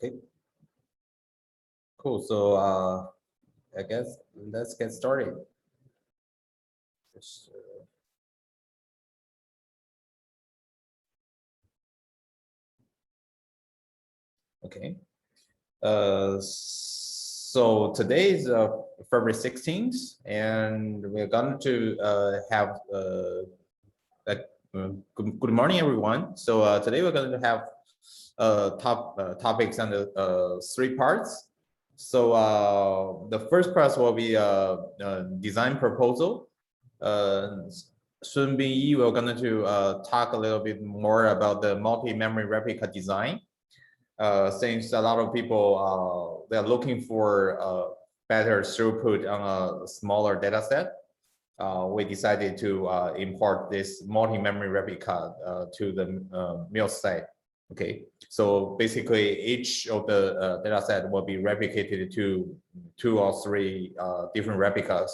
Okay. Cool. So I guess let's get started. Okay. So today is February 16th, and we're going to have good morning, everyone. So today we're going to have topics under 3 parts. So the first part will be design proposal. Sun Bin Yi, we're going to talk a little bit more about the multi-memory replica design. Since a lot of people they're looking for better throughput on a smaller data set, we decided to import this multi-memory replica to the Milvus site. Okay, so basically each of the data set will be replicated to 2 or 3 different replicas,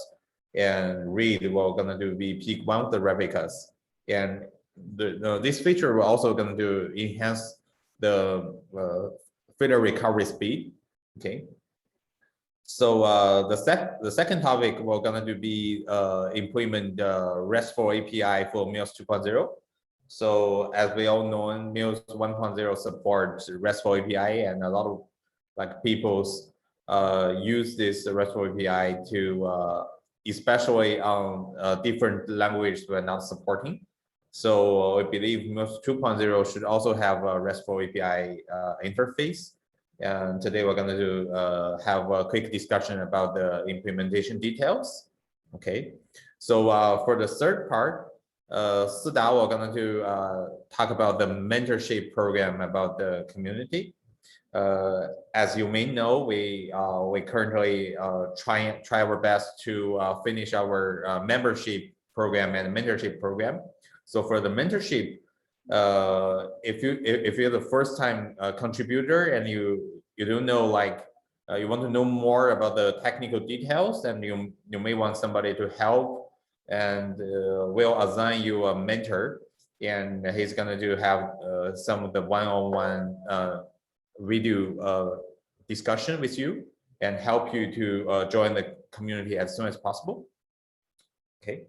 and read we're gonna do be pick one of the replicas, and this feature we're also gonna do enhance the failure recovery speed. Okay, so the second topic we're gonna do be implement Restful API for Milvus 2.0. So as we all know, Milvus 1.0 supports Restful API, and a lot of people use this Restful API to especially on different languages we're not supporting. So I believe Milvus 2.0 should also have a Restful API interface. And today we're going to have a quick discussion about the implementation details. Okay, so for the third part, Sida, we're going to talk about the mentorship program about the community. As you may know, we currently try our best to finish our membership program and mentorship program. So for the mentorship, if you're the first time contributor and you don't know, you want to know more about the technical details, and you may want somebody to help, and we'll assign you a mentor, and he's going to have some of the one-on-one video discussion with you and help you to join the community as soon as possible. Okay,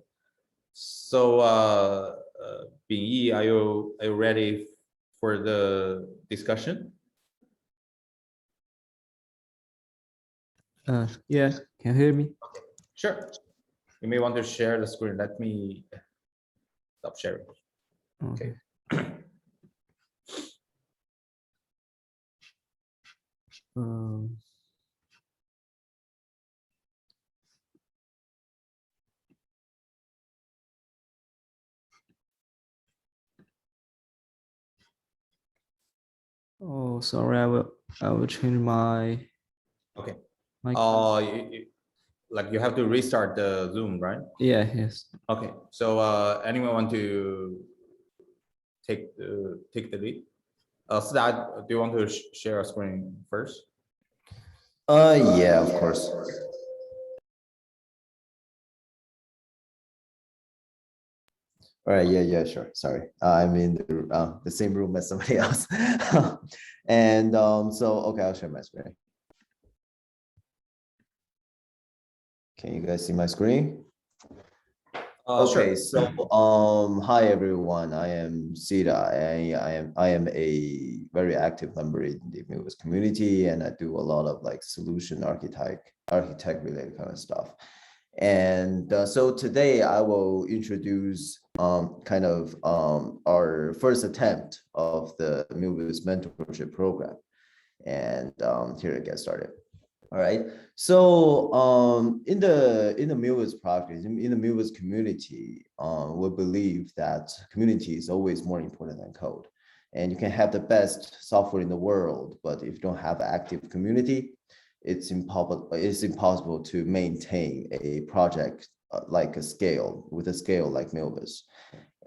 so Bin Yi, are you ready for the discussion? Yeah, can you hear me? Okay. Sure. You may want to share the screen. Let me stop sharing. Okay. Oh, sorry. I will change my. Okay. You have to restart the Zoom, right? Yeah. Yes. Okay. So anyone want to take the lead? Sida, do you want to share a screen first? Yeah, of course. All right, yeah, sure. Sorry, I'm in the same room as somebody else. And so, okay, I'll share my screen. Can you guys see my screen? Okay, sure. So hi everyone. I am Sida. I am a very active member in the Milvus community, and I do a lot of solution architect related kind of stuff. And so today I will introduce our first attempt of the Milvus mentorship program, and here to get started. All right. So in the Milvus project, in the Milvus community, we believe that community is always more important than code. And you can have the best software in the world, but if you don't have an active community, it's impossible to maintain a project with a scale like Milvus.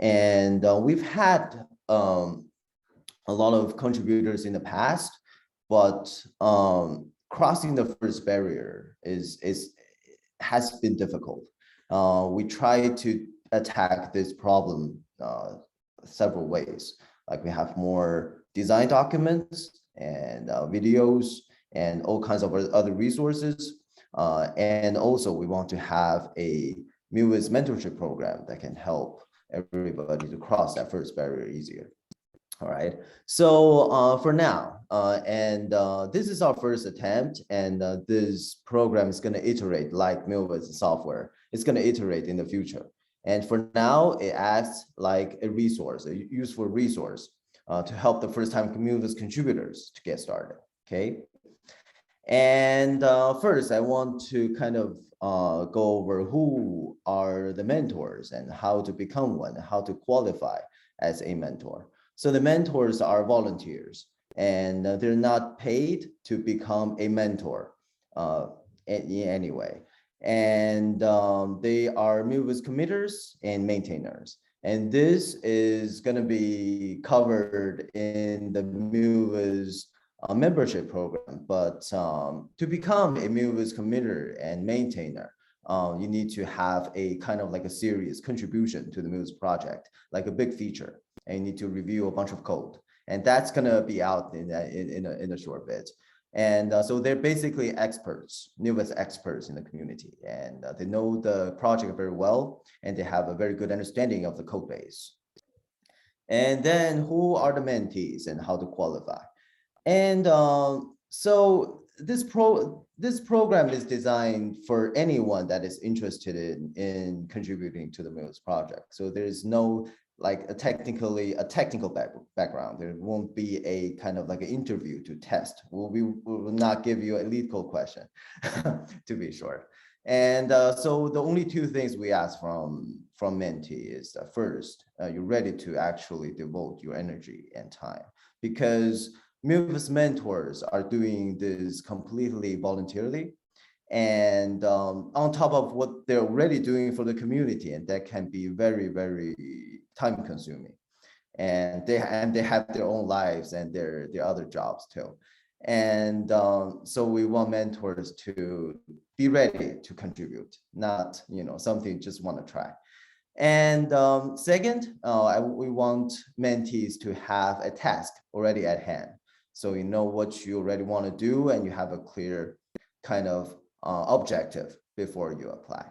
And we've had a lot of contributors in the past, but crossing the first barrier has been difficult. We try to attack this problem several ways. Like we have more design documents, and videos and all kinds of other resources. And also we want to have a Milvus mentorship program that can help everybody to cross that first barrier easier. All right, so for now, this is our first attempt, and this program is going to iterate like Milvus software. It's going to iterate in the future. And for now, it acts like a resource, a useful resource to help the first-time Milvus contributors to get started, okay? And first, I want to kind of go over who are the mentors and how to become one, how to qualify as a mentor. So the mentors are volunteers, and they're not paid to become a mentor in any way. And they are Milvus committers and maintainers. And this is going to be covered in the Milvus membership program. But to become a Milvus committer and maintainer, you need to have a kind of like a serious contribution to the Milvus project, like a big feature, and you need to review a bunch of code. And that's going to be out in a short bit. And so they're basically experts, Milvus experts in the community, and they know the project very well, and they have a very good understanding of the code base. And then who are the mentees and how to qualify? And so this program is designed for anyone that is interested in contributing to the Milvus project. So there's no like a technical background. There won't be a kind of like an interview to test. We will not give you a lead code question, to be short. And so the only two things we ask from mentee is first, you're ready to actually devote your energy and time, because Milvus mentors are doing this completely voluntarily, and on top of what they're already doing for the community, and that can be very, very time consuming. And they have their own lives and their other jobs too. And so we want mentors to be ready to contribute, not something just want to try. And second, we want mentees to have a task already at hand. So you know what you already want to do, and you have a clear kind of objective before you apply.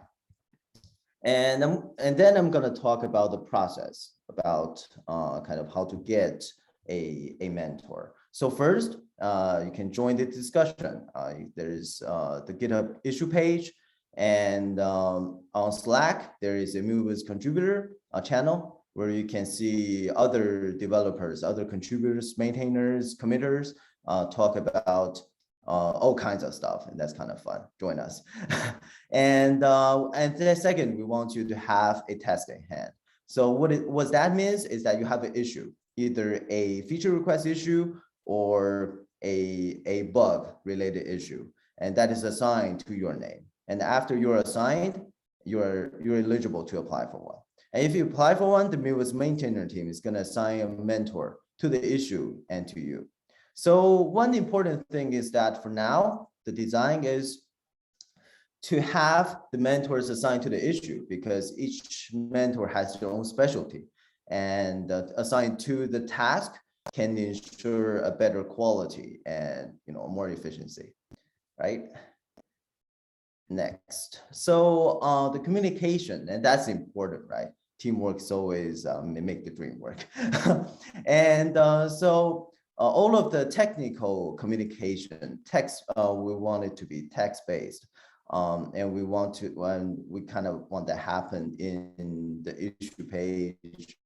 And then I'm going to talk about the process, about kind of how to get a mentor. So first, you can join the discussion. There's the GitHub issue page, and on Slack, there is a Milvus contributor channel where you can see other developers, other contributors, maintainers, committers talk about all kinds of stuff, and that's kind of fun. Join us. And then second, we want you to have a task at hand. So what that means is that you have an issue, either a feature request issue or a bug related issue, and that is assigned to your name. And after you're assigned, you're eligible to apply for one. And if you apply for one, the Milvus maintainer team is going to assign a mentor to the issue and to you. So one important thing is that for now, the design is to have the mentors assigned to the issue, because each mentor has their own specialty, and assigned to the task can ensure a better quality and more efficiency, right? Next, so the communication, and that's important, right? Teamwork is always make the dream work. And so all of the technical communication text, we want it to be text-based, and we kind of want that happen in the issue page,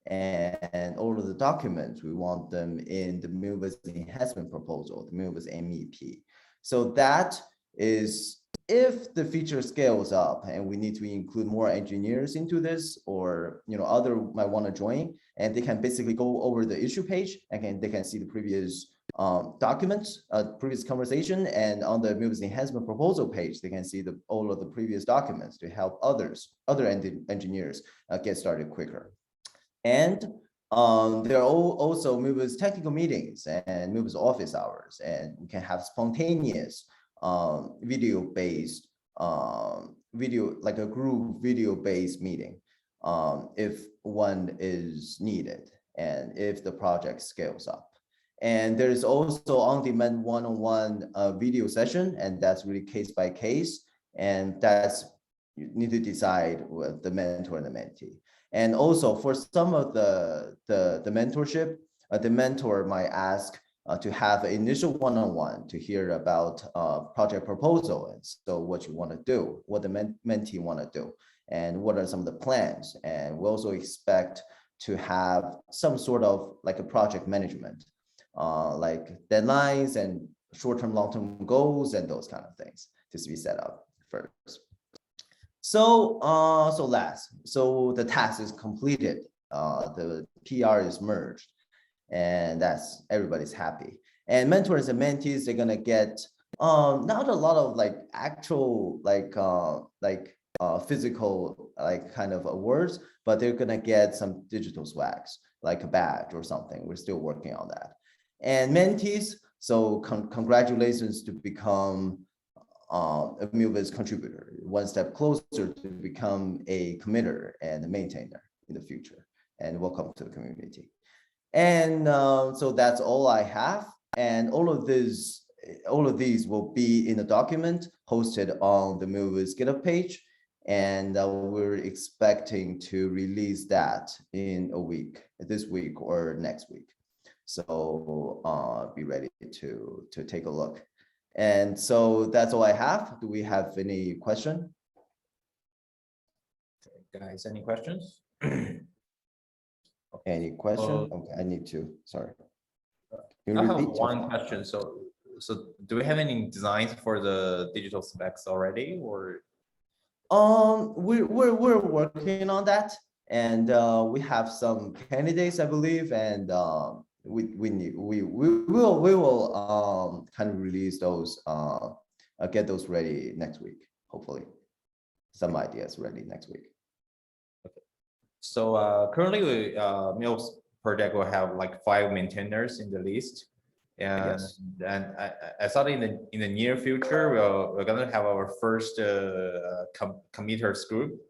and all of the documents, we want them in the Milvus enhancement proposal, the Milvus MEP. So that is, if the feature scales up and we need to include more engineers into this, or other might want to join, and they can basically go over the issue page and they can see the previous documents, previous conversation, and on the Milvus enhancement proposal page, they can see all of the previous documents to help other engineers get started quicker. And there are also Milvus technical meetings and Milvus office hours, and we can have spontaneous video-based like a group video-based meeting if one is needed, and if the project scales up. And there is also on-demand one-on-one video session, and that's really case by case. And that's, you need to decide with the mentor and the mentee. And also for some of the mentorship, the mentor might ask to have an initial one-on-one to hear about project proposal. And so what you want to do, what the mentee want to do, and what are some of the plans. And we also expect to have some sort of like a project management, like deadlines and short-term, long-term goals and those kind of things to be set up first. So so the task is completed, the PR is merged, and that's, everybody's happy. And mentors and mentees, they're gonna get not a lot of like actual physical like kind of awards, but they're gonna get some digital swags like a badge or something. We're still working on that. And mentees, so congratulations to become a Milvus contributor, one step closer to become a committer and a maintainer in the future. And welcome to the community. And so that's all I have. And all of these will be in a document hosted on the Milvus GitHub page. And we're expecting to release that in a week, this week or next week. So be ready to take a look. And so that's all I have. Do we have any question? Guys, any questions? Any question? Okay, I need to, sorry. Can you I have repeat? one question. So do we have any designs for the digital specs already, or? We're working on that, and we have some candidates, I believe, and we will kind of release those, get those ready next week, hopefully. Some ideas ready next week. So currently, Milvus project will have like 5 maintainers in the list, and Yes. I thought in the near future we're gonna have our first committers group.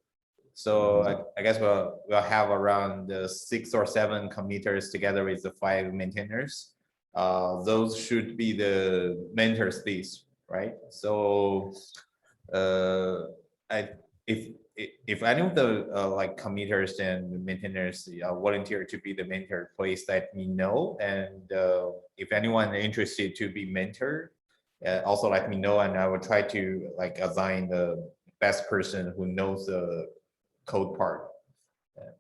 So I guess we'll have around 6 or 7 committers together with the 5 maintainers. Those should be the mentors list, right? So if any of the like committers and maintainers volunteer to be the mentor, please let me know. And if anyone interested to be mentor, also let me know, and I will try to like assign the best person who knows the code part. Yeah.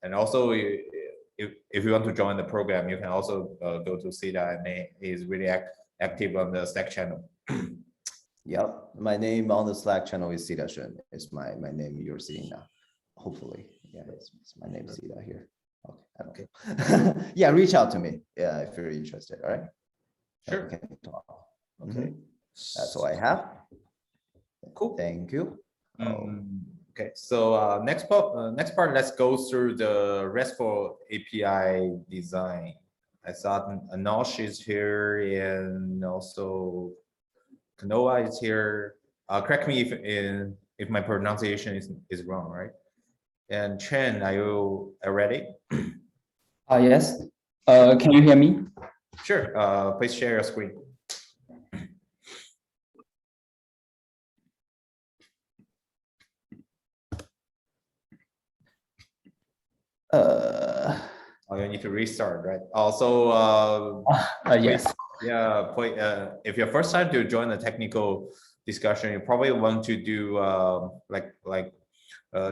And also, if you want to join the program, you can also go to Sita, and he is really active on the Slack channel. Yep, my name on the Slack channel is Sita Shen. It's my name you're seeing now. Hopefully, yeah, it's my name Sita here. Okay. Yeah, reach out to me. Yeah, if you're interested. All right. Sure. Okay. Okay. That's all I have. Cool. Thank you. Okay. So next part, let's go through the Restful API design. I thought Anosh is here, and also Kanoa is here. Correct me if my pronunciation is wrong, right? And Chen, are you ready? Yes. Can you hear me? Sure. Please share your screen. Oh, you need to restart, right? Also, Yes. yeah, if you're first time to join the technical discussion, you probably want to do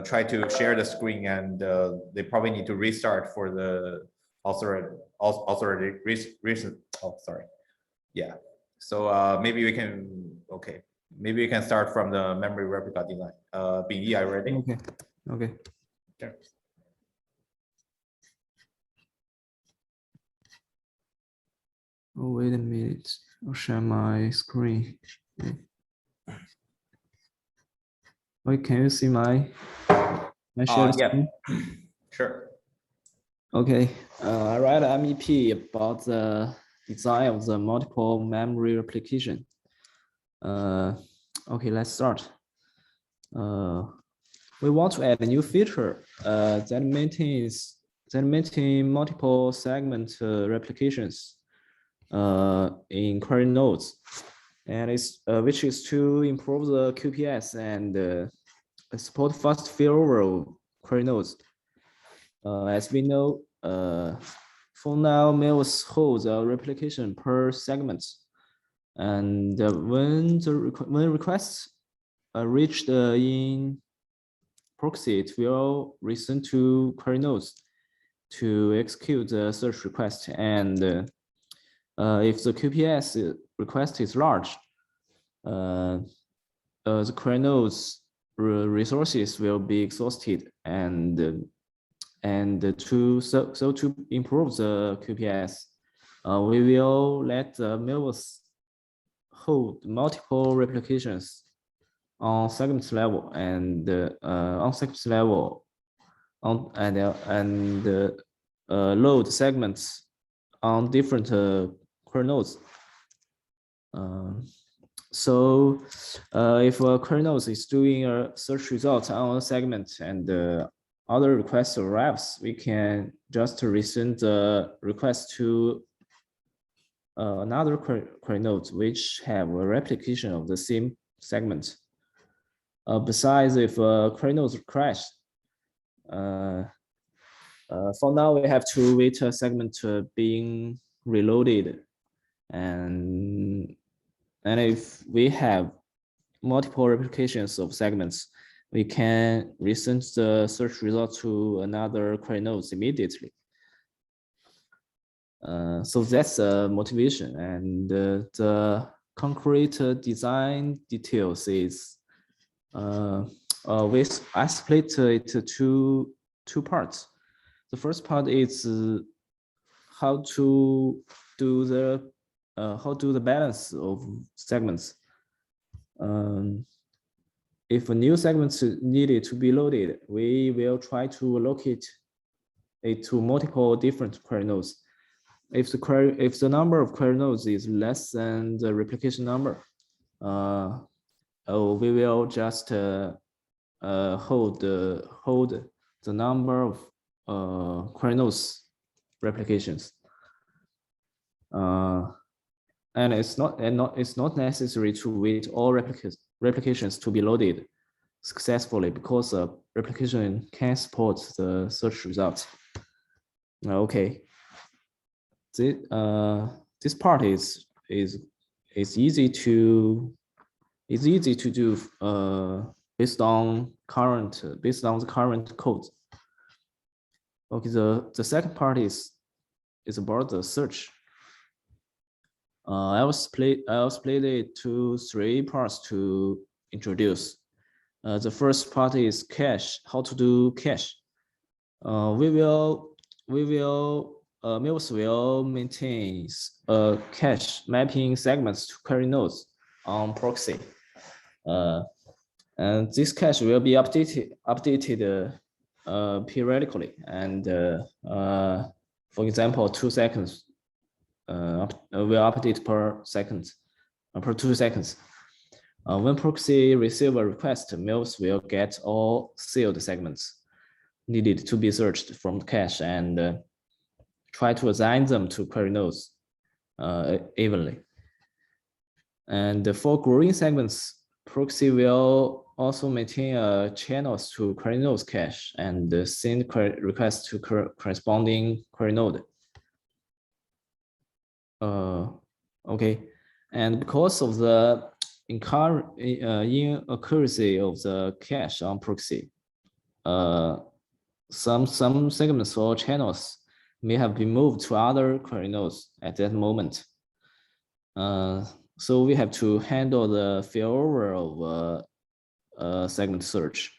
try to share the screen, and they probably need to restart for the recent. Oh, sorry. Yeah. So maybe we can. Okay. Maybe we can start from the memory replica design. Bingyi, are you ready? Okay. Okay. Sure. Oh, wait a minute. I'll share my screen. Okay. Wait, can you see my shared Yeah. screen? Sure. Okay. I write an MEP about the design of the multiple memory replication. Okay, let's start. We want to add a new feature that maintains then maintain multiple segment replications in query nodes, and which is to improve the QPS and support fast failover of query nodes. As we know, for now, Milvus holds a replication per segment, and when requests are reached in proxy, it will listen to query nodes to execute the search request. And if the QPS request is large, the query nodes resources will be exhausted, and to improve the QPS, we will let the Milvus hold multiple replications on segment level and on segment level load segments on different query nodes. So if a query node is doing a search result on a segment and other request arrives, we can just resend the request to another query node which have a replication of the same segment. Besides, if a query node crash, for now we have to wait a segment being reloaded, and if we have multiple replications of segments, we can resend the search result to another query node immediately. So that's the motivation, and the concrete design details is we split it to two parts. The first part is how to do the balance of segments. If a new segment is needed to be loaded, we will try to allocate it to multiple different query nodes. If the number of query nodes is less than the replication number, we will just hold the number of query nodes replications. And it's not necessary to wait all replications to be loaded successfully, because replication can support the search results. Okay, this part is easy to do based on the current code. Okay, the second part is about the search. I'll split it to three parts to introduce. The first part is cache. How to do cache? Milvus will maintain cache mapping segments to query nodes on proxy, and this cache will be updated periodically, and for example, 2 seconds. Will update per 2 seconds. When proxy receive a request, Milvus will get all sealed segments needed to be searched from the cache and try to assign them to query nodes evenly. And for growing segments, proxy will also maintain channels to query nodes cache and send requests to corresponding query node. Okay, and because of the inaccuracy of the cache on proxy, some segments or channels may have been moved to other query nodes at that moment. So we have to handle the failover of segment search.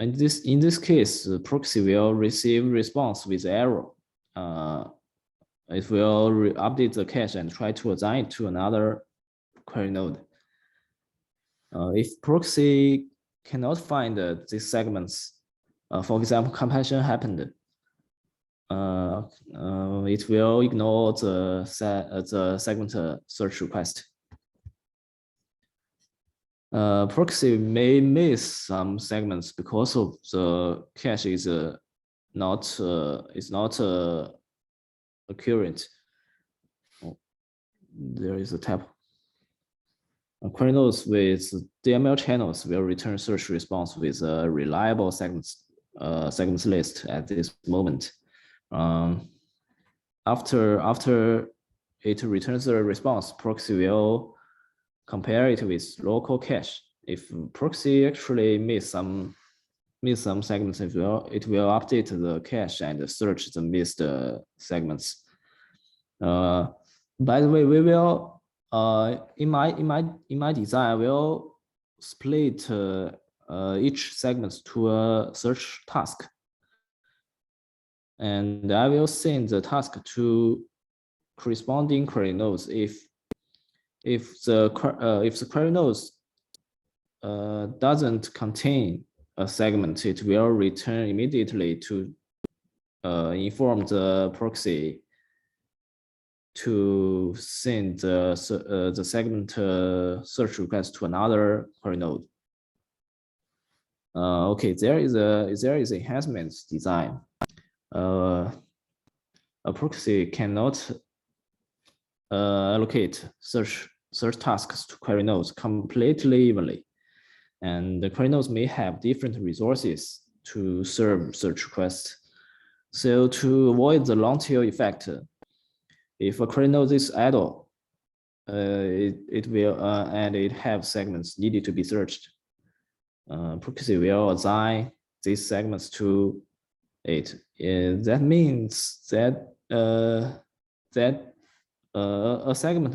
And in this case, the proxy will receive response with error. It will update the cache and try to assign it to another query node. If proxy cannot find these segments, for example, compilation happened, it will ignore the segment search request. Proxy may miss some segments because of the cache is not accurate. Oh, there is a tab. Query nodes with DML channels will return search response with a reliable segments list at this moment. After it returns the response, proxy will compare it with local cache. If proxy actually miss some segments, it will update the cache and search the missed segments. By the way, we will in my design, I will split each segment to a search task, and I will send the task to corresponding query nodes. If the query nodes doesn't contain a segment, it will return immediately to inform the proxy to send the segment search request to another query node. Okay, there is enhancements design. A proxy cannot allocate search tasks to query nodes completely evenly, and the query nodes may have different resources to serve search requests. So to avoid the long tail effect, if a query node is idle, it will and it have segments needed to be searched, proxy will assign these segments to it. That means that a segment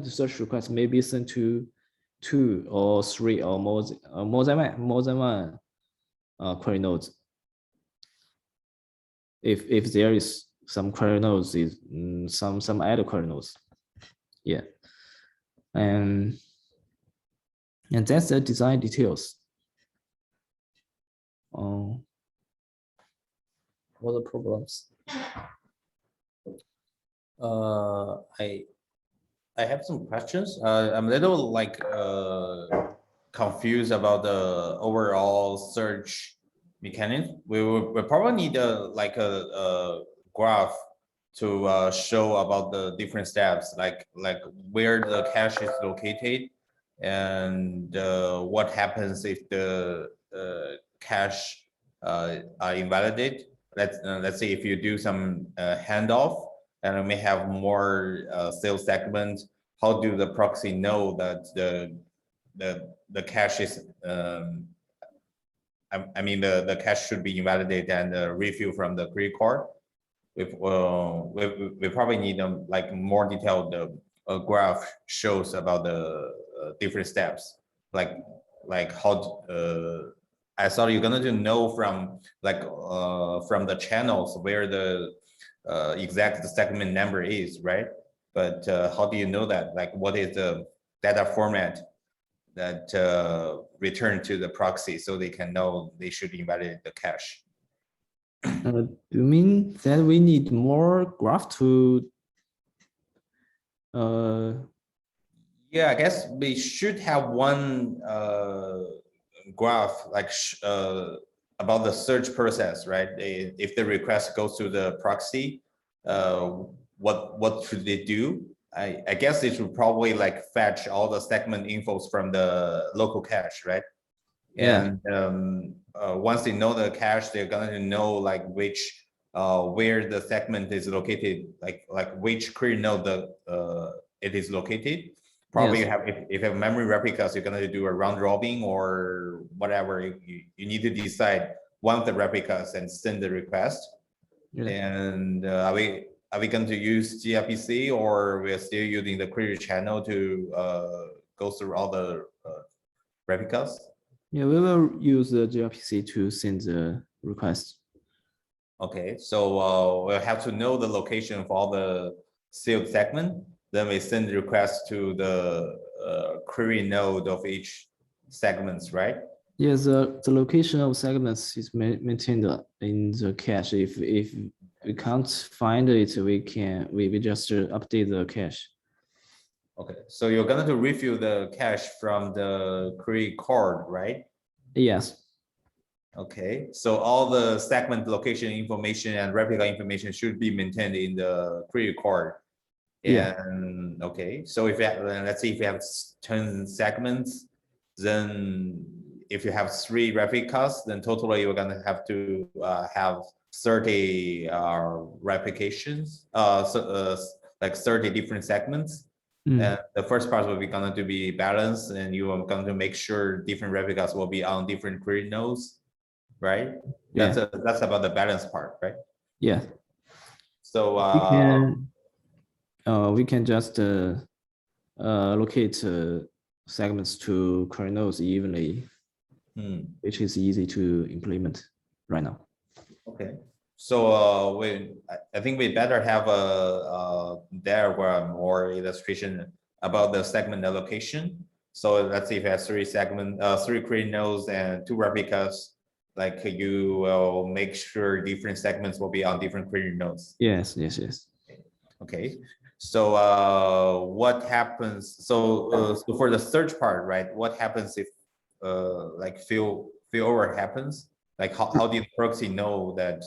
search request may be sent to 2 or 3 or more than one query nodes. If there is some query nodes, is some idle query nodes. Yeah, and that's the design details. What are the problems? I have some questions. I'm a little like confused about the overall search mechanism. We probably need a graph to show about the different steps, like where the cache is located, and what happens if the cache are invalidated. Let's say if you do some handoff, and we may have more sales segments. How do the proxy know that the cache is I mean the cache should be invalidated and refill from the query core? We probably need like more detailed graph shows about the different steps, like how I thought you're gonna know from from the channels where the exact segment number is, right? But how do you know that? Like, what is the data format that return to the proxy so they can know they should invalidate the cache? Do you mean that we need more graph to? Yeah, I guess we should have one graph like about the search process, right? If the request goes to the proxy, what should they do? I guess it should probably like fetch all the segment infos from the local cache, right? Yeah. And once they know the cache, they're gonna know like which where the segment is located, like which query node it is located. Probably Yes. you have, if you have memory replicas, you're gonna do a round robin or whatever. You need to decide one of the replicas and send the request. Yeah. And are we going to use gRPC, or we're still using the query channel to go through all the replicas? Yeah, we will use the gRPC to send the request. Okay, so we'll have to know the location for all the sealed segment. Then we send the request to the query node of each segments, right? Yes, the location of segments is maintained in the cache. If we can't find it, we just update the cache. Okay, so you're going to refill the cache from the query core, right? Yes. Okay, so all the segment location information and replica information should be maintained in the query card. Yeah. And okay, so if you have, let's say if you have 10 segments, then if you have 3 replicas, then totally you're gonna have to have 30 replications, like 30 different segments. And the first part will be going to be balanced, and you are going to make sure different replicas will be on different query nodes, right? Yeah. That's about the balance part, right? Yeah. So we can just locate segments to query nodes evenly, which is easy to implement right now. okay. So I think we better have a diagram or illustration about the segment allocation. So let's say if you have 3 segment, 3 query nodes and 2 replicas, like you will make sure different segments will be on different query nodes. Yes. Okay. So what happens? So for the search part, right? What happens if like failover happens? Like how did the proxy know that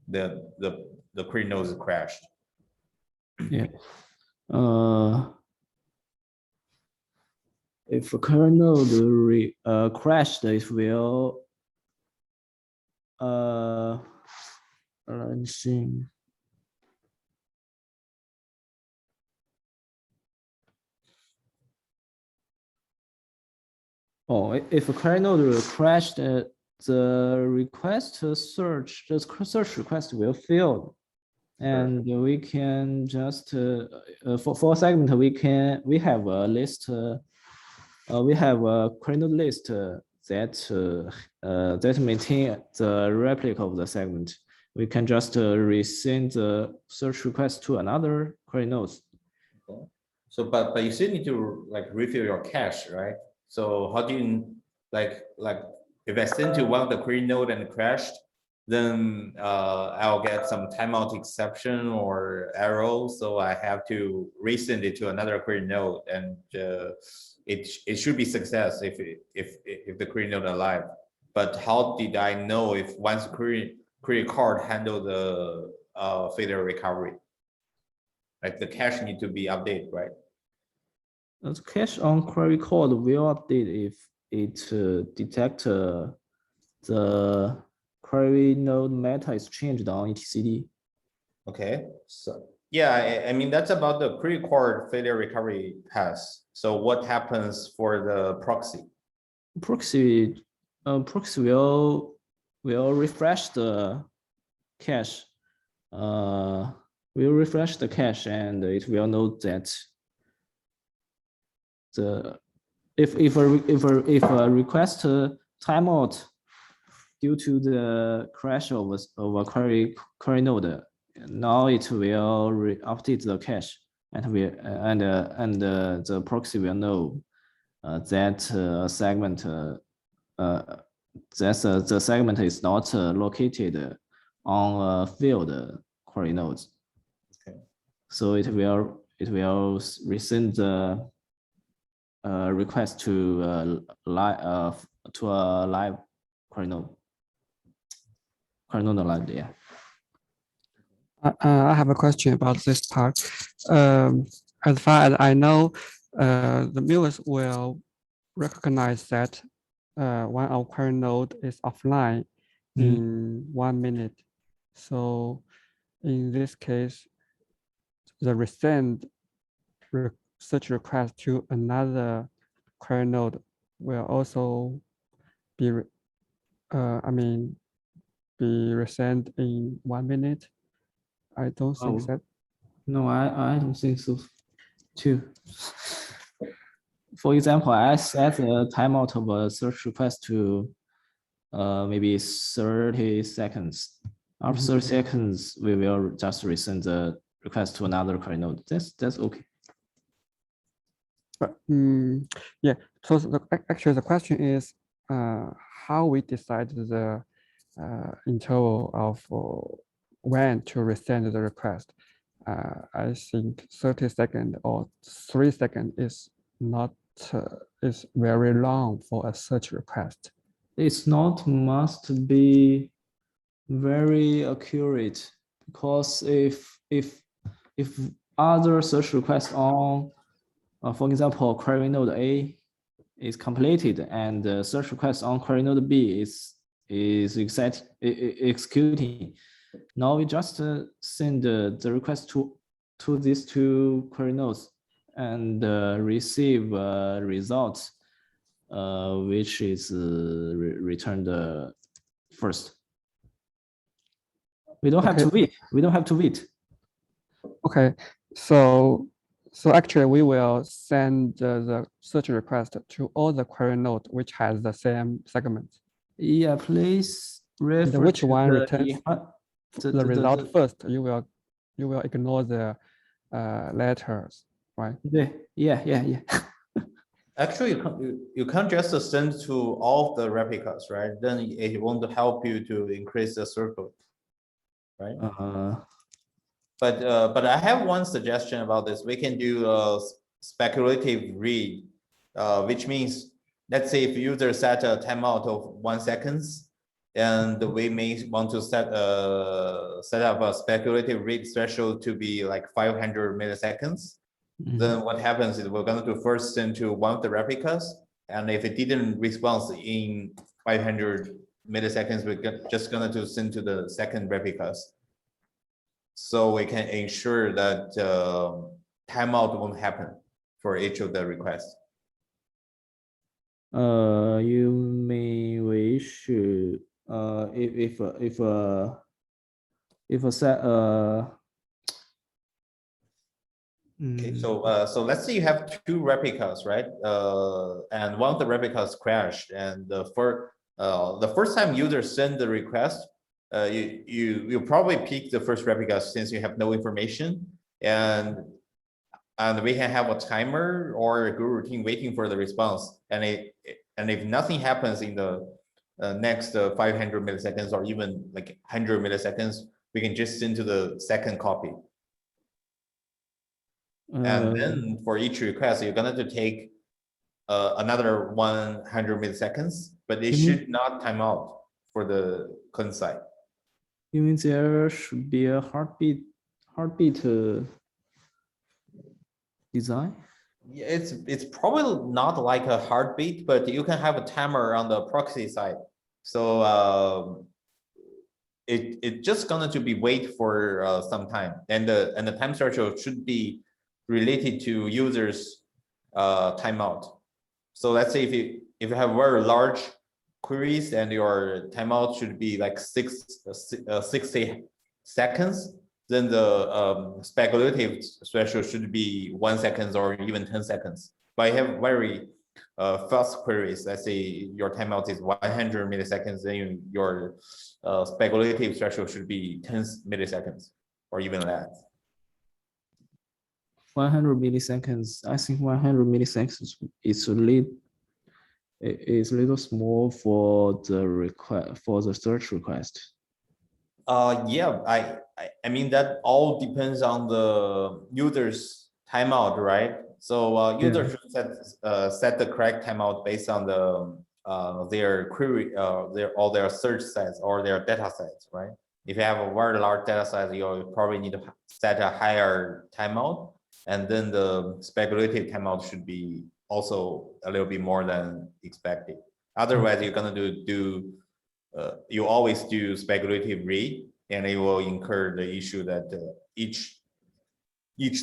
the query node is crashed? Yeah. If a query node crashed, it will let me see. Oh, if a query node crashed, the request to search, the search request will fail. And we can just for a segment we have a list, we have a query node list that maintain the replica of the segment. We can just resend the search request to another query node. Okay. So but you still need to like refill your cache, right? So how do you like if I send to one of the query node and crashed, then I'll get some timeout exception or error. So I have to resend it to another query node, and it should be success if the query node alive. But how did I know if once query card handle the failure recovery? Like the cache need to be updated, right? The cache on query code will update if it detect the query node meta is changed on etcd. Okay, so yeah, I mean that's about the query card failure recovery path. So what happens for the proxy? Proxy will refresh the cache. Will refresh the cache, and it will know that if a request timeout due to the crash of a query node, now it will update the cache, and the proxy will know that segment the segment is not located on a field query nodes. Okay. So it will resend the request to a live query node. Query node live, yeah. I have a question about this part. As far as I know, the Milvus will recognize that one of query node is offline in 1 minute. So in this case, the resend search request to another query node will also be, be resent in 1 minute. I don't think that. No, I don't think so too. For example, I set a timeout of a search request to maybe 30 seconds. After 30 seconds, we will just resend the request to another query node. That's okay. But yeah, so actually the question is how we decide the interval of when to resend the request. I think 30 seconds or 3 seconds is not is very long for a search request. it's not must be very accurate, because if other search requests on, for example, query node A is completed and the search request on query node B is executing. Now we just send the request to these two query nodes and receive results, which is returned first. We don't have to wait. We don't have to wait. Okay, so actually we will send the search request to all the query node which has the same segment. Yeah, please refer which to one the, returns the result first. You will ignore the letters, right? Yeah. Actually, you can't just send to all of the replicas, right? Then it won't help you to increase the throughput, right? But I have one suggestion about this. We can do a speculative read, which means, let's say if user set a timeout of 1 second, and we may want to set up a speculative read threshold to be like 500 milliseconds. Then what happens is we're going to first send to one of the replicas, and if it didn't respond in 500 milliseconds, we're just going to send to the second replicas. So we can ensure that timeout won't happen for each of the requests. You may wish if a set Okay, so let's say you have two replicas, right? And one of the replicas crashed, and the first time user send the request, you probably pick the first replica since you have no information, and we can have a timer or a group routine waiting for the response, and if nothing happens in the next 500 milliseconds or even like 100 milliseconds, we can just send to the second copy. And then for each request, you're going to take another 100 milliseconds, but it should not time out for the client side. You mean there should be a heartbeat design? Yeah, it's probably not like a heartbeat, but you can have a timer on the proxy side. So it just going to be wait for some time, and the time threshold should be related to users timeout. So let's say if you have very large queries and your timeout should be like 60 seconds, then the speculative threshold should be 1 second or even 10 seconds. But I have very fast queries. Let's say your timeout is 100 milliseconds, then your speculative threshold should be 10 milliseconds or even less. 100 milliseconds. I think 100 milliseconds is a little small for the request, for the search request. Yeah, I mean that all depends on the user's timeout, right? So user should set the correct timeout based on the their query, their search sets or their data sets, right? If you have a very large data set, you'll probably need to set a higher timeout, and then the speculative timeout should be also a little bit more than expected. Otherwise, you're gonna you always do speculative read, and it will incur the issue that each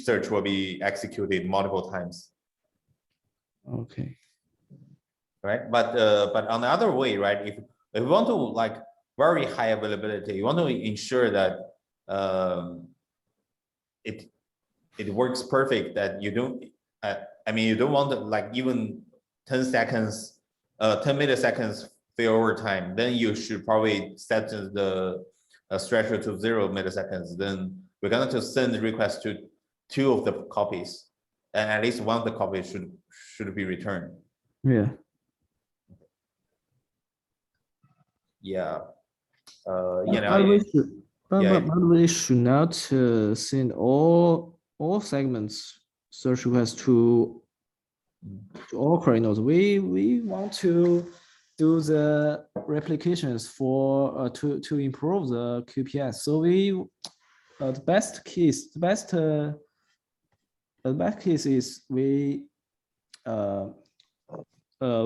search will be executed multiple times. Okay. Right, but on the other way, right? If you want to like very high availability, you want to ensure that it works perfect. That you don't. I mean, you don't want to like even 10 seconds, 10 milliseconds failover time. Then you should probably set the threshold to 0 milliseconds. Then we're going to send the request to 2 of the copies, and at least one of the copies should be returned. Yeah. Yeah. But we should not send all segments search requests to all query nodes. We want to do the replications for to improve the QPS. So we the best case is we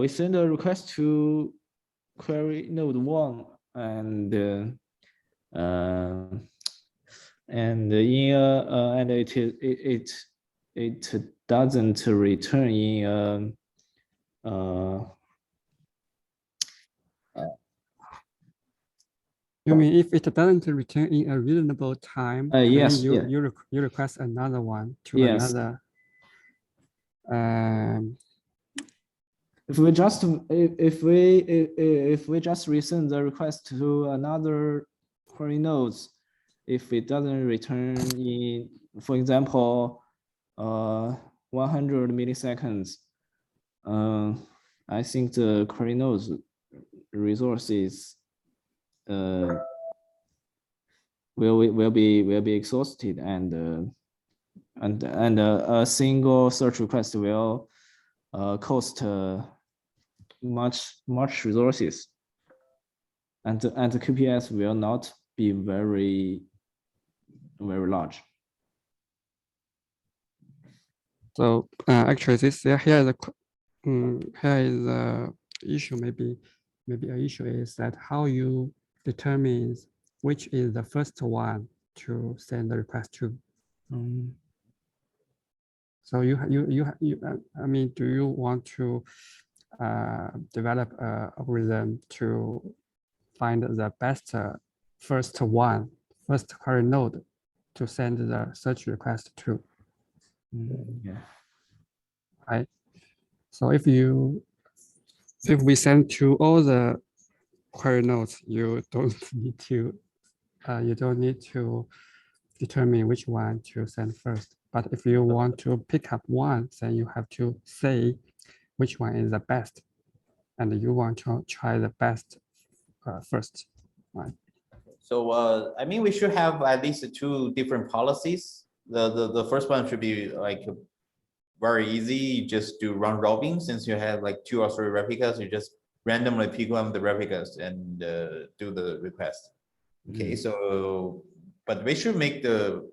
send a request to query node 1 and in and it doesn't return in You mean if it doesn't return in a reasonable time, yes, then yeah. you request another one to Yes. another. If we just resend the request to another query nodes, if it doesn't return in, for example, 100 milliseconds, I think the query nodes resources will be exhausted, and a single search request will cost much resources, and the QPS will not be very large. So actually, here is the issue. Maybe an issue is that how you determine which is the first one to send the request to. So I mean, do you want to develop an algorithm to find the best first query node to send the search request to? Yeah. Right. So if we send to all the query nodes, you don't need to determine which one to send first. But if you want to pick up one, then you have to say which one is the best, and you want to try the best first. Right. So I mean, we should have at least 2 different policies. The first one should be like very easy. Just do round robin. Since you have like 2 or 3 replicas, you just randomly pick one of the replicas and do the request. Okay, so but we should make the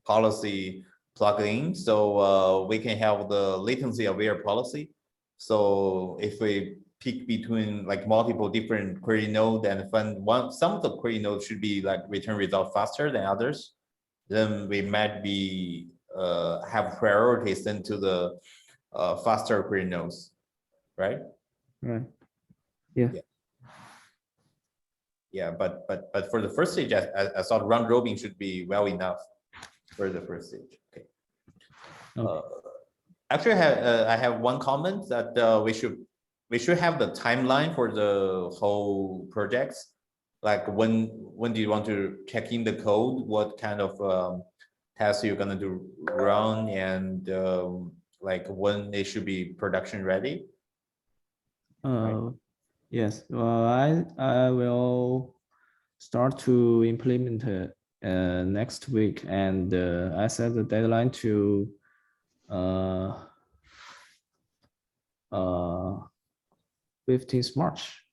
policy plug in, so we can have the latency aware policy. So if we pick between like multiple different query node and find some of the query nodes should be like return result faster than others, then we might be have priority sent to the faster query nodes, right? Right. Yeah. Yeah, but for the first stage, I thought round robin should be well enough for the first stage. Okay. Actually, I have one comment that we should have the timeline for the whole projects. Like when do you want to check in the code? What kind of tasks you're gonna do run, and like when it should be production ready? Yes. Well, I will start to implement next week, and I set the deadline to 15th March.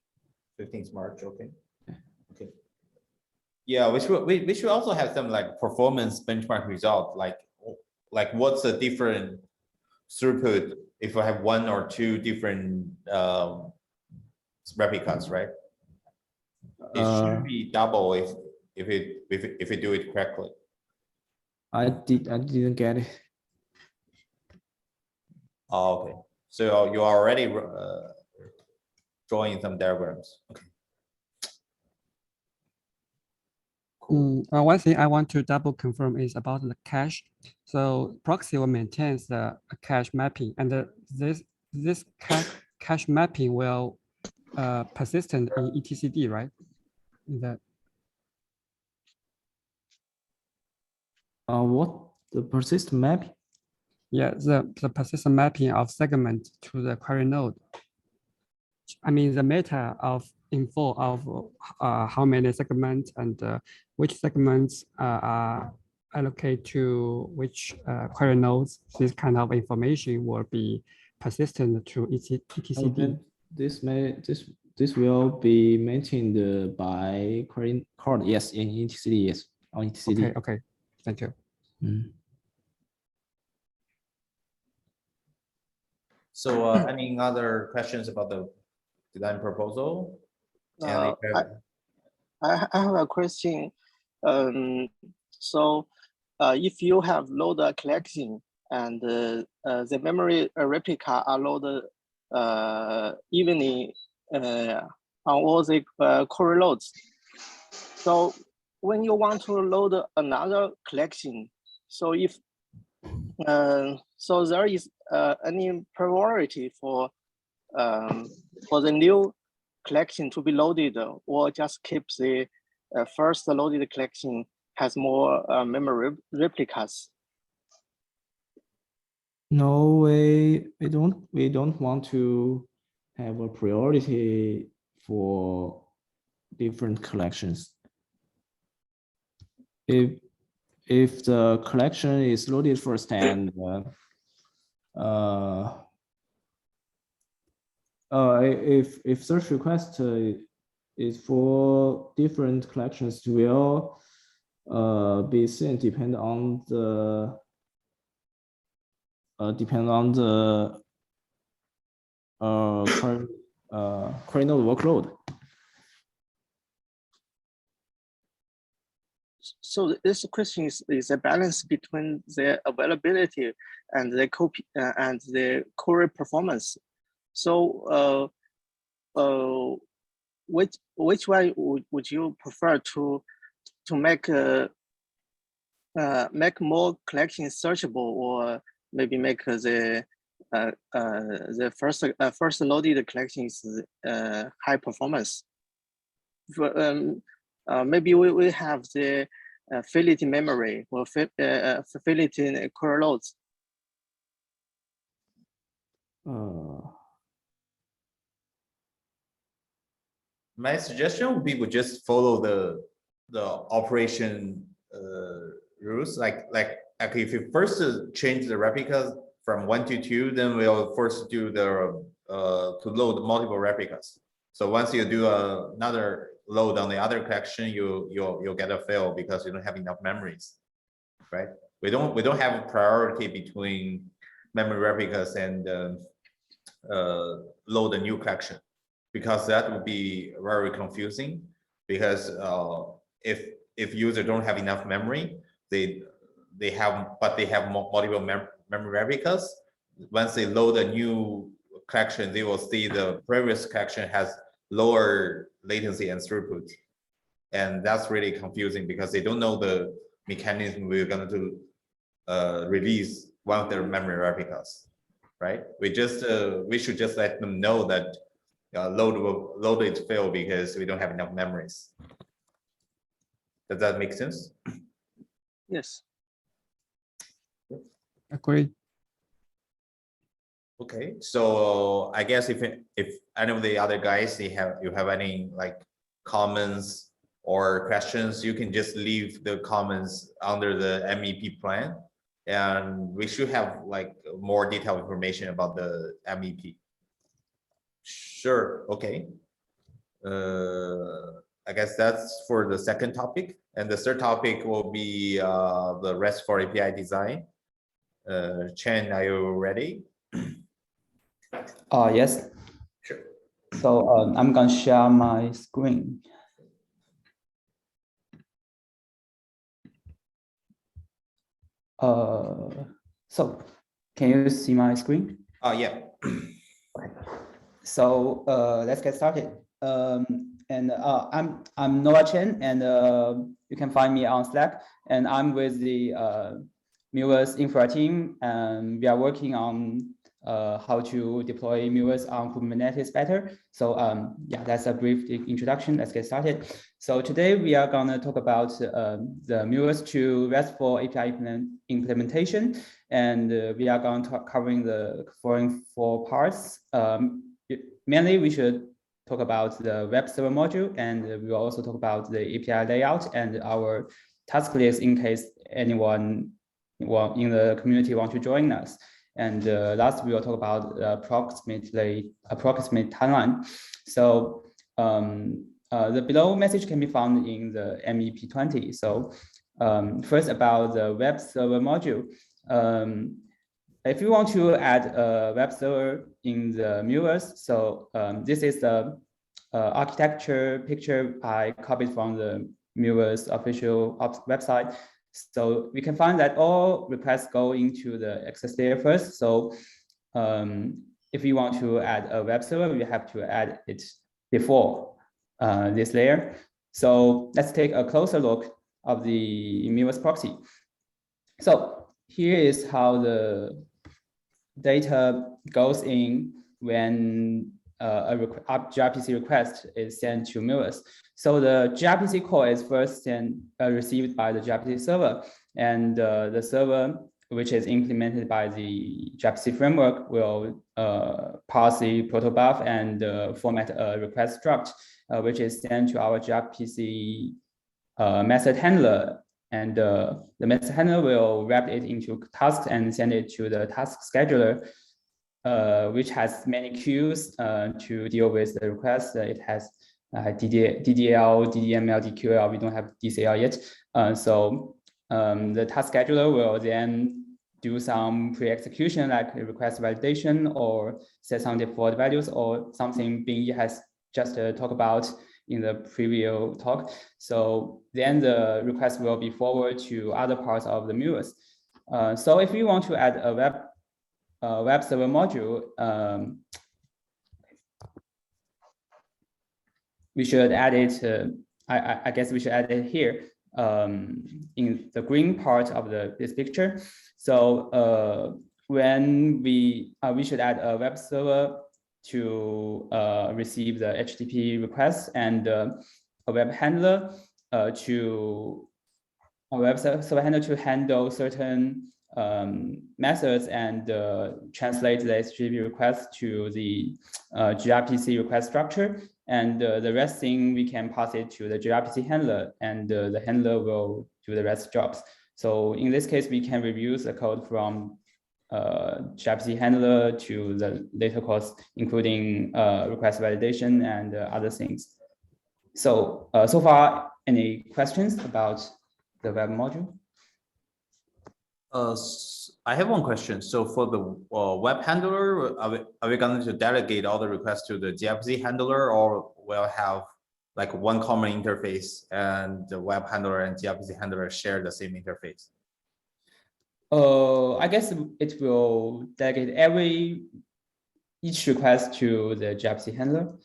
15th March. Okay. Okay. Yeah, we should also have some like performance benchmark result, like what's the different throughput if I have 1 or 2 different replicas, right? It should be double if we do it correctly. I didn't get it. Oh, okay. So you are already drawing some diagrams. Okay. One thing I want to double confirm is about the cache. So proxy will maintain the cache mapping, and this cache mapping will persistent in etcd, right? What the persistent mapping? Yeah, the persistent mapping of segment to the query node. I mean the meta of info of how many segments and which segments are allocated to which query nodes. This kind of information will be persistent to etcd. This this will be maintained by query card. Yes, in etcd. Yes, on etcd. Okay. Thank you. So any other questions about the design proposal? And I have a question. So if you have loaded collection and the memory replica are loaded evenly on all the core loads. So when you want to load another collection, so if so there is any priority for the new collection to be loaded, or just keep the first loaded collection has more memory replicas? No, we don't want to have a priority for different collections. If the collection is loaded first and if search request is for different collections, will be sent depend on the query node workload. So this question is a balance between the availability and the copy and the query performance. So which way would you prefer to make more collections searchable, or maybe make the first loaded collections high performance? Maybe we have the fidelity memory or fidelity core loads. My suggestion would be we just follow the operation rules. Like if you first change the replicas from 1 to 2, then we'll first do the to load multiple replicas. So once you do another load on the other collection, you'll get a fail because you don't have enough memories, right? We don't have a priority between memory replicas and load a new collection, because that would be very confusing. Because if user don't have enough memory, they have multiple memory replicas. Once they load a new collection, they will see the previous collection has lower latency and throughput, and that's really confusing because they don't know the mechanism we're going to release one of their memory replicas, right? We should just let them know that load it fail because we don't have enough memories. Does that make sense? Yes. Agreed. Okay, so I guess if any of the other guys you have any like comments or questions, you can just leave the comments under the MEP plan, and we should have like more detailed information about the MEP. Sure. Okay. I guess that's for the second topic, and the third topic will be the Restful API design. Chen, are you ready? Yes. Sure. So I'm gonna share my screen. So can you see my screen? Yeah. Okay. So let's get started. I'm Noah Chen, and you can find me on Slack. And I'm with the Milvus infra team, and we are working on how to deploy Milvus on Kubernetes better. So yeah, that's a brief introduction. Let's get started. So today we are gonna talk about the Milvus to Restful API implementation, and we are going to covering the following 4 parts. Mainly, we should talk about the web server module, and we will also talk about the API layout and our task list in case anyone in the community want to join us. And last, we will talk about approximate timeline. So the below message can be found in the MEP20. So first, about the web server module. If you want to add a web server in the Milvus, so this is the architecture picture I copied from the Milvus official website. So we can find that all requests go into the access layer first. So if you want to add a web server, we have to add it before this layer. So let's take a closer look of the Milvus proxy. So here is how the data goes in when a gRPC request is sent to Milvus. So the gRPC call is first received by the gRPC server, and the server, which is implemented by the gRPC framework, will parse the protobuf and format a request struct, which is sent to our gRPC method handler. And the method handler will wrap it into tasks and send it to the task scheduler, which has many queues to deal with the request. It has DDL, DDML, DQL. We don't have DCL yet. So the task scheduler will then do some pre-execution, like request validation, or set some default values, or something Bing has just talked about in the previous talk. So then the request will be forwarded to other parts of the Milvus. So if you want to add a web server module, we should add it. I guess we should add it here in the green part of this picture. So when we should add a web server to receive the HTTP requests, and a web handler to handle certain methods and translate the HTTP request to the gRPC request structure. And the rest thing, we can pass it to the gRPC handler, and the handler will do the rest jobs. So in this case, we can reuse the code from gRPC handler to the later calls, including request validation and other things. So, so far, any questions about the web module? I have one question. So for the web handler, are we going to delegate all the requests to the gRPC handler, or we'll have like one common interface and the web handler and gRPC handler share the same interface? I guess it will delegate each request to the gRPC handler.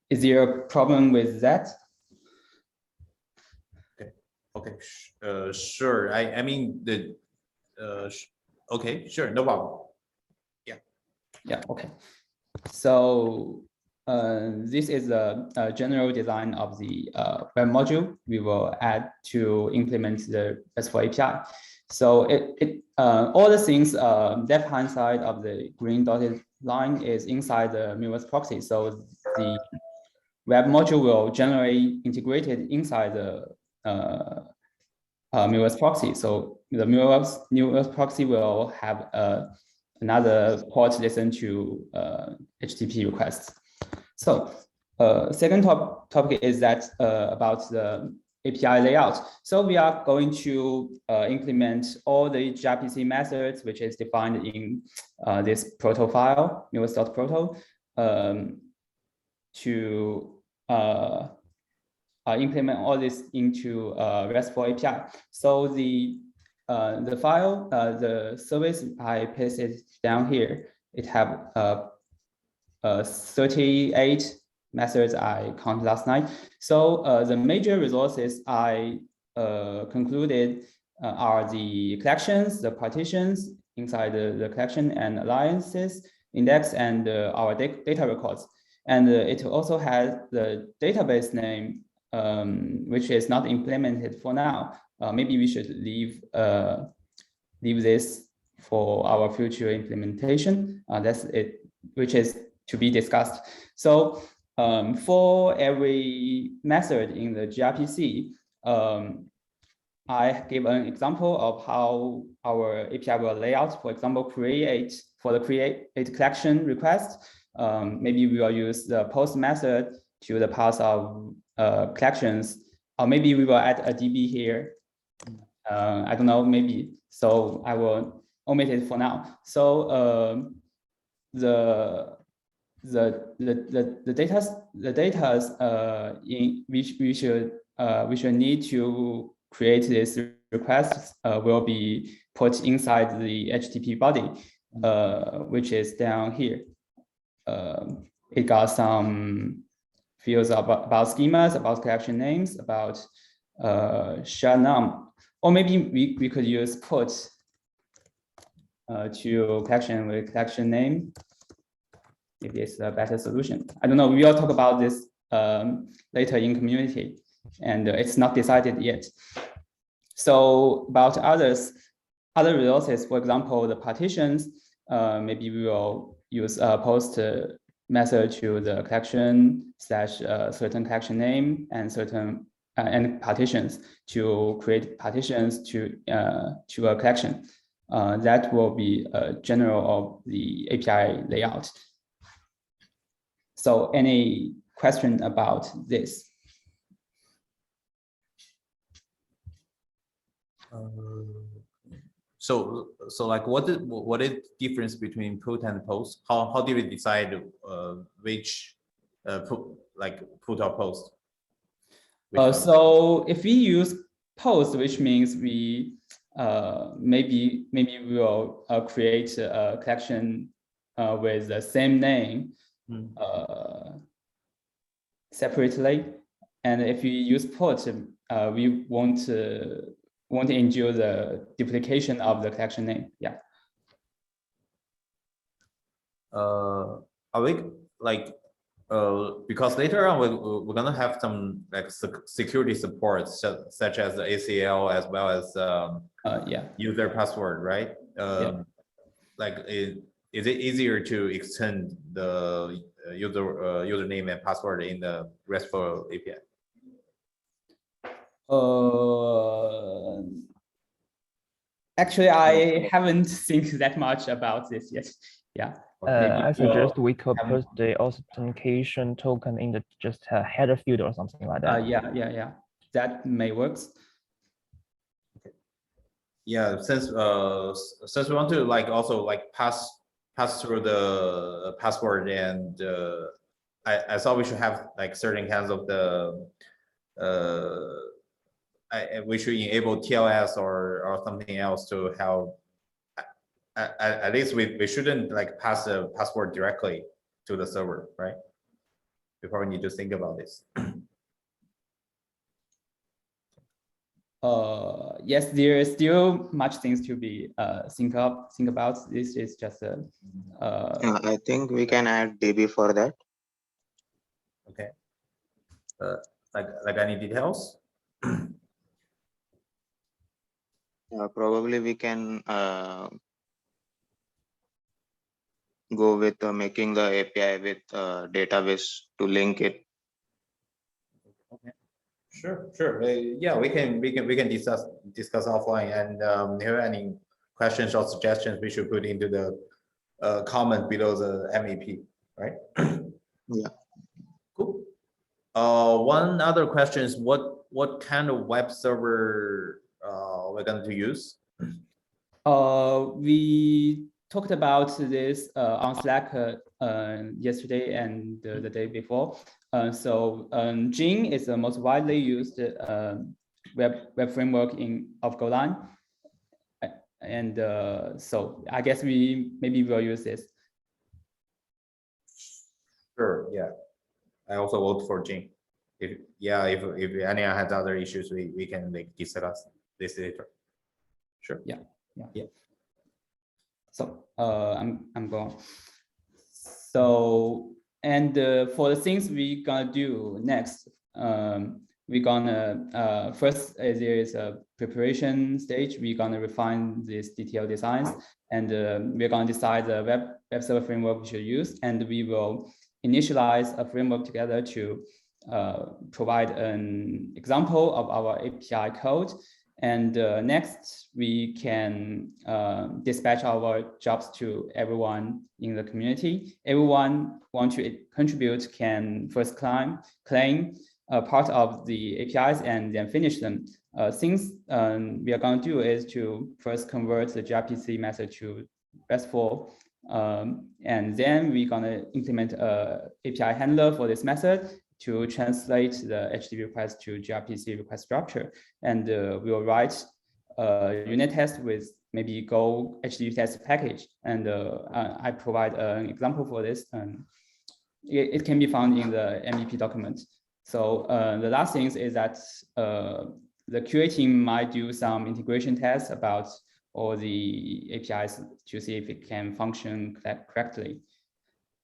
Is there a problem with that? Okay, sure. I mean okay, sure, no problem. Yeah. Okay. So this is a general design of the web module we will add to implement the Restful API. So all the things left-hand side of the green dotted line is inside the Milvus proxy. So the web module will generate integrated inside the Milvus proxy. So the Milvus proxy will have another port listen to HTTP requests. So second topic is that about the API layout. So we are going to implement all the gRPC methods, which is defined in this proto file, milvus.proto, to implement all this into Restful API. So the file, the service I pasted down here, it have 38 methods I counted last night. So the major resources I concluded are the collections, the partitions inside the collection, and alliances, index, and our data records. And it also has the database name, which is not implemented for now. Maybe we should leave this for our future implementation. That's it, which is to be discussed. So for every method in the gRPC, I give an example of how our API will lay out. For example, create collection request. Maybe we will use the post method to the path of collections, or maybe we will add a DB here. I don't know, maybe. So I will omit it for now. So the data in which we should need to create this request will be put inside the HTTP body, which is down here. It got some fields about schemas, about collection names, about shard num, or maybe we could use put to collection with collection name. Maybe it's a better solution. I don't know. We will talk about this later in community, and it's not decided yet. So about other resources, for example, the partitions, maybe we will use a post method to the collection / certain collection name and certain and partitions to create partitions to a collection. That will be a general of the API layout. So any question about this? So like what is difference between put and post? How do we decide which put or post? So if we use post, which means we maybe we will create a collection with the same name separately, and if we use put, we won't endure the duplication of the collection name. Yeah. Are we because later on we're gonna have some like security support such as the ACL as well as user password, right? Like is it easier to extend the username and password in the RESTful API? Actually, I haven't think that much about this yet. Yeah. I suggest we could put the authentication token in the just header field or something like that. Yeah. That may work. Yeah, since we want to also pass through the password, and I thought we should have like certain kinds of the we should enable TLS or something else to help. At least we shouldn't like pass the password directly to the server, right? We probably need to think about this. Yes, there is still much things to be think about. This is just I think we can add DB for that. Okay. Like any details? Probably we can go with making the API with database to link it. Okay. Sure. Yeah, we can discuss offline, and if you have any questions or suggestions, we should put into the comment below the MEP, right? Yeah. Cool. One other question is what kind of web server we're going to use? We talked about this on Slack yesterday and the day before. So Jing is the most widely used web framework of Golang, and so I guess maybe we'll use this. Sure. Yeah, I also vote for Jing. If anyone has other issues, we can like discuss this later. Sure. Yeah. So I'm going. So and for the things we gonna do next, we're gonna first there is a preparation stage. We're gonna refine these detailed designs, and we're gonna decide the web server framework we should use, and we will initialize a framework together to provide an example of our API code, And next, we can dispatch our jobs to everyone in the community. Everyone want to contribute can first claim part of the APIs and then finish them. Things we are going to do is to first convert the gRPC method to Restful, and then we're going to implement a API handler for this method to translate the HTTP request to gRPC request structure. And we'll write a unit test with maybe Go HTTP test package. And I provide an example for this. It can be found in the MEP document. So the last thing is that the QA team might do some integration tests about all the APIs to see if it can function correctly.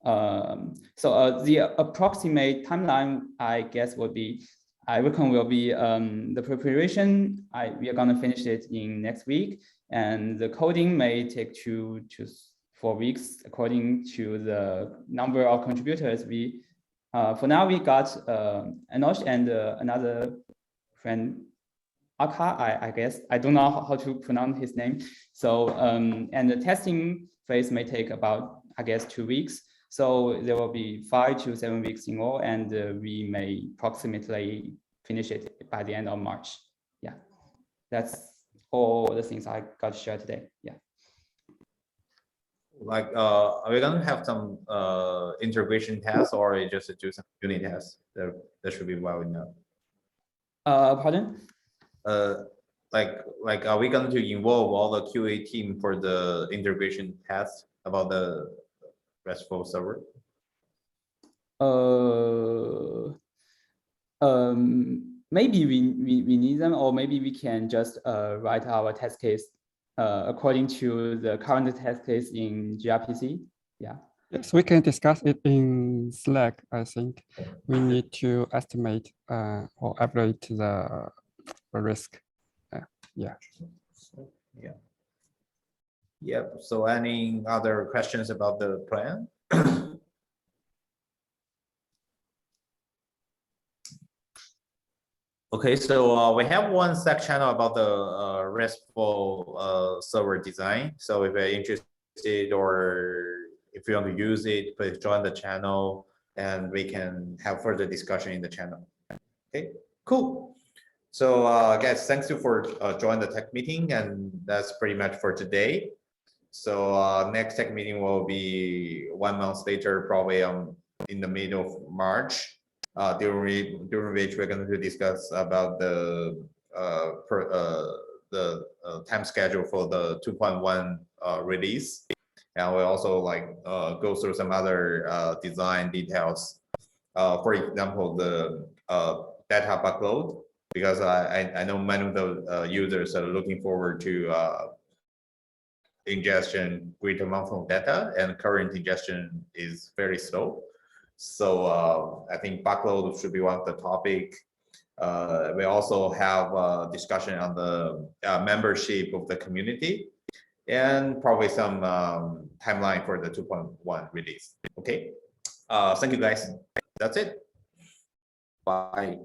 So the approximate timeline, I guess, will be, I reckon will be the preparation. We are gonna finish it in next week, and the coding may take 2 to 4 weeks according to the number of contributors. We for now we got Anosh and another friend, Aka, I guess. I don't know how to pronounce his name. So and the testing phase may take about, I guess, 2 weeks. So there will be 5 to 7 weeks in all, and we may approximately finish it by the end of March. Yeah, that's all the things I got to share today. Yeah. Like, are we gonna have some integration tests, or just do some unit tests? That should be well enough. Pardon? Like, are we going to involve all the QA team for the integration test about the RESTful server? Maybe we need them, or maybe we can just write our test case according to the current test case in gRPC. Yeah. Yes, we can discuss it in Slack. I think we need to estimate or evaluate the risk. Yeah. Yeah. Yep. So any other questions about the plan? Okay, so we have one Slack channel about the RESTful server design. So if you're interested, or if you want to use it, please join the channel and we can have further discussion in the channel. Okay, cool. So guys, thanks you for joining the tech meeting, and that's pretty much for today. So next tech meeting will be 1 month later, probably in the middle of March, during which we're going to discuss about the time schedule for the 2.1 release, and we'll also go through some other design details. For example, the data backload, because I know many of the users are looking forward to ingestion greater amount of data, and current ingestion is very slow. So I think backload should be one of the topic. We also have a discussion on the membership of the community, and probably some timeline for the 2.1 release. Okay, thank you guys. That's it. Bye.